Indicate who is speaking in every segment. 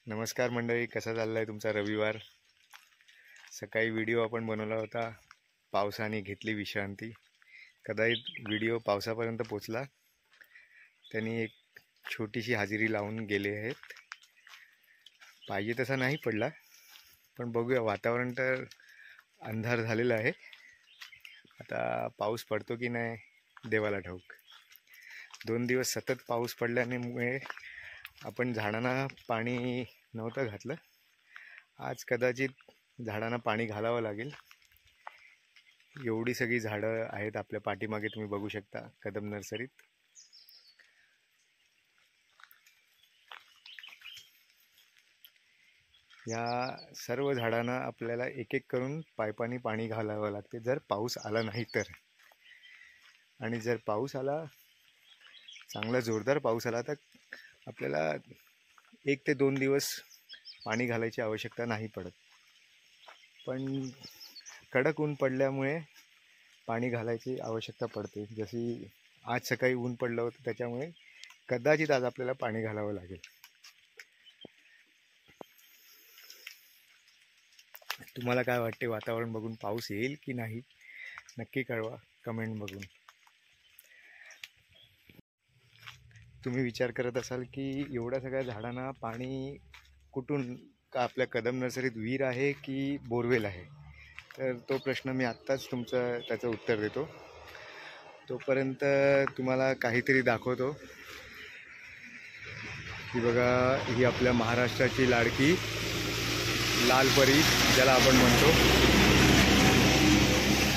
Speaker 1: नमस्कार मंडळी, कसा चाललाय तुमचा रविवार? सकाळी व्हिडिओ आपण बनवला होता, पावसाने घेतली विश्रांती. कदाचित व्हिडिओ पावसापर्यंत पोचला, त्यांनी एक छोटीशी हाजिरी लावून गेले आहेत. पाहिजे तसा नाही पडला, पण बघूया. वातावरण तर अंधार झालेलं आहे. आता पाऊस पडतो की नाही देवाला ठाऊक. 2 दिवस सतत पाऊस पडल्यामुळे आपण झाडांना पाणी नव्हतं घातलं. आज कदाचित झाडांना पाणी घालावं लागेल. एवढी सगळी झाडं आहेत आपल्या पाठीमागे, तुम्ही बघू शकता कदम नर्सरीत. या सर्व झाडांना आपल्याला एक एक करून पाईपाने पाणी घालावं लागते जर पाऊस आला नाही तर. आणि जर पाऊस आला, चांगला जोरदार पाऊस आला, तर आपल्याला 1 ते 2 दिवस पाणी घालायची आवश्यकता नाही पडत. पण कडक ऊन पडल्यामुळे पाणी घालायची आवश्यकता पडते. जशी आज सकाळी ऊन पडलं होतं, त्याच्यामुळे कदाचित आज आपल्याला पाणी घालावं लागेल. तुम्हाला काय वाटते, वातावरण बघून पाऊस येईल की नाही? नक्की कळवा कमेंट बघून. तुम्ही विचार करत असाल की एवढ्या सगळ्या झाडांना पाणी कुठून? का आपल्या कदम नर्सरीत विहीर आहे की बोरवेल आहे? तर तो प्रश्न मी आत्ताच त्याचं उत्तर देतो. तोपर्यंत तुम्हाला काहीतरी दाखवतो. ही बघा, ही आपल्या महाराष्ट्राची लाडकी लाल परी ज्याला आपण म्हणतो,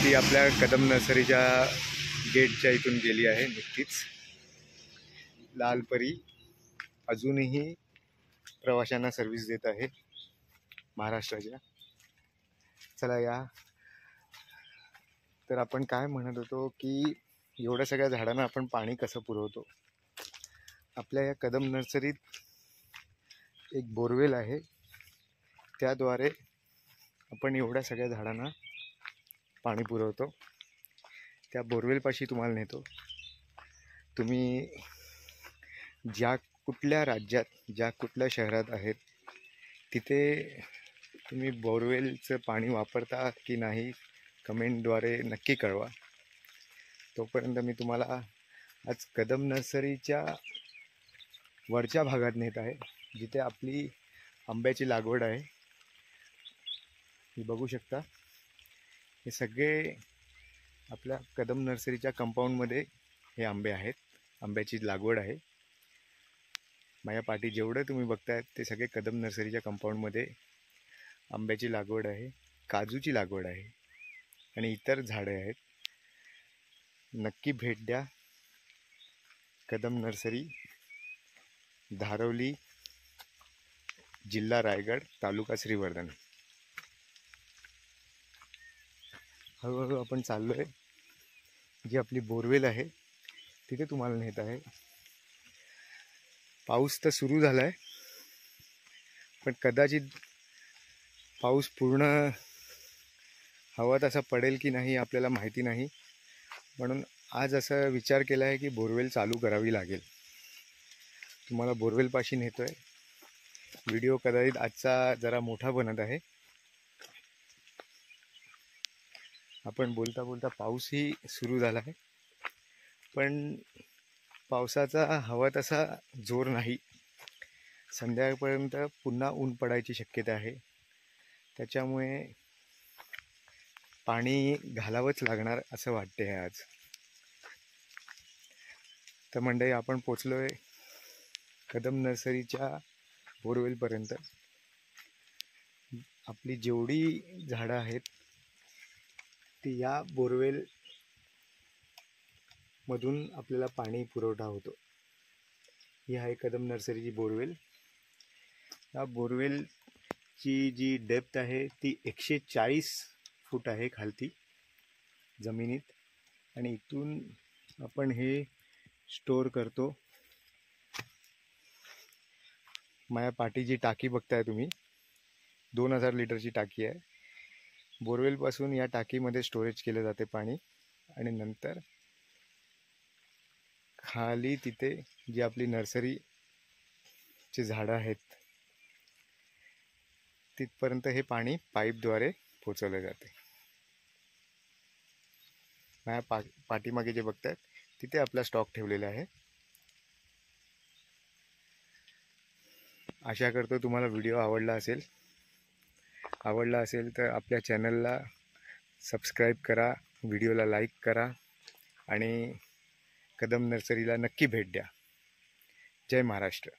Speaker 1: ती आपल्या कदम नर्सरीच्या गेटच्या इथून गेली आहे नुकतीच. लाल परी अजूनही प्रवाशांना सर्व्हिस देत आहे महाराष्ट्राच्या. चला या. तर आपण काय म्हणत होतो की एवढ्या सगळ्या झाडांना आपण पाणी कसं पुरवतो. आपल्या या कदम नर्सरीत एक बोरवेल आहे, त्याद्वारे आपण एवढ्या सगळ्या झाडांना पाणी पुरवतो. त्या बोरवेलपाशी तुम्हाला नेतो. तुम्ही ज्या कुठल्या राज्यात, ज्या कुठल्या शहरात आहेत, तिथे तुम्ही बोरवेलचं पाणी वापरता की नाही, कमेंटद्वारे नक्की कळवा. तोपर्यंत मी तुम्हाला आज कदम नर्सरीच्या वरच्या भागात नेत आहे, जिथे आपली आंब्याची लागवड आहे. ही बघू शकता, हे सगळे आपल्या कदम नर्सरीच्या कंपाऊंडमध्ये हे आंबे आहेत. आंब्याची लागवड आहे. माझ्या पाठी जेवढं तुम्ही बघताय ते सगळे कदम नर्सरीच्या कंपाऊंडमध्ये आंब्याची लागवड आहे, काजूची लागवड आहे आणि इतर झाडे आहेत. नक्की भेट द्या. कदम नर्सरी, धारवली, जिल्हा रायगड, तालुका श्रीवर्धन. हळूहळू आपण चाललोय. जी आपली बोरवेल आहे तिथे तुम्हाला नेत आहे. पाऊस तर सुरू झालाय, पण कदाचित पाऊस पूर्ण हवा तसा पडेल की नाही आपल्याला माहिती नाही. म्हणून आज असा विचार केला आहे की बोरवेल चालू करावी लागेल. तुम्हाला बोरवेलपाशी नेतोय. व्हिडिओ कदाचित आजचा जरा मोठा बनत आहे. आपण बोलता बोलता पाऊसही सुरू झाला आहे, पण पावसाचा हवा तसा जोर नाही. संध्याकाळपर्यंत पुन्हा ऊन पडायची शक्यता आहे. त्याच्यामुळे पाणी घालावंच लागणार असं वाटते आज. तर मंडळी, आपण पोचलोय कदम नर्सरीच्या बोरवेलपर्यंत. आपली जेवढी झाडं आहेत ती या बोरवेल मधून आपल्याला पाणी पुरवठा होतो. ही आहे कदम नर्सरीची बोरवेल. या बोरवेलची जी डेप्थ आहे ती 140 फूट आहे खालती जमिनीत. आणि इथून आपण हे स्टोअर करतो. माझ्या पाठीची टाकी बघताय तुम्ही, 2000 लिटरची टाकी आहे. बोरवेलपासून या टाकीमध्ये स्टोरेज केले जाते पाणी, आणि नंतर खाली तिथे जी आपली नर्सरीची झाडं आहेत तिथपर्यंत हे पाणी पाईपद्वारे पोचवले जाते. माझ्या पाठीमागे जे बघतायत तिथे आपला स्टॉक ठेवलेला आहे. आशा करतो तुम्हाला व्हिडिओ आवडला असेल तर आपल्या चॅनलला सबस्क्राईब करा, व्हिडिओला लाईक करा आणि कदम नर्सरीला नक्की भेट द्या. जय महाराष्ट्र.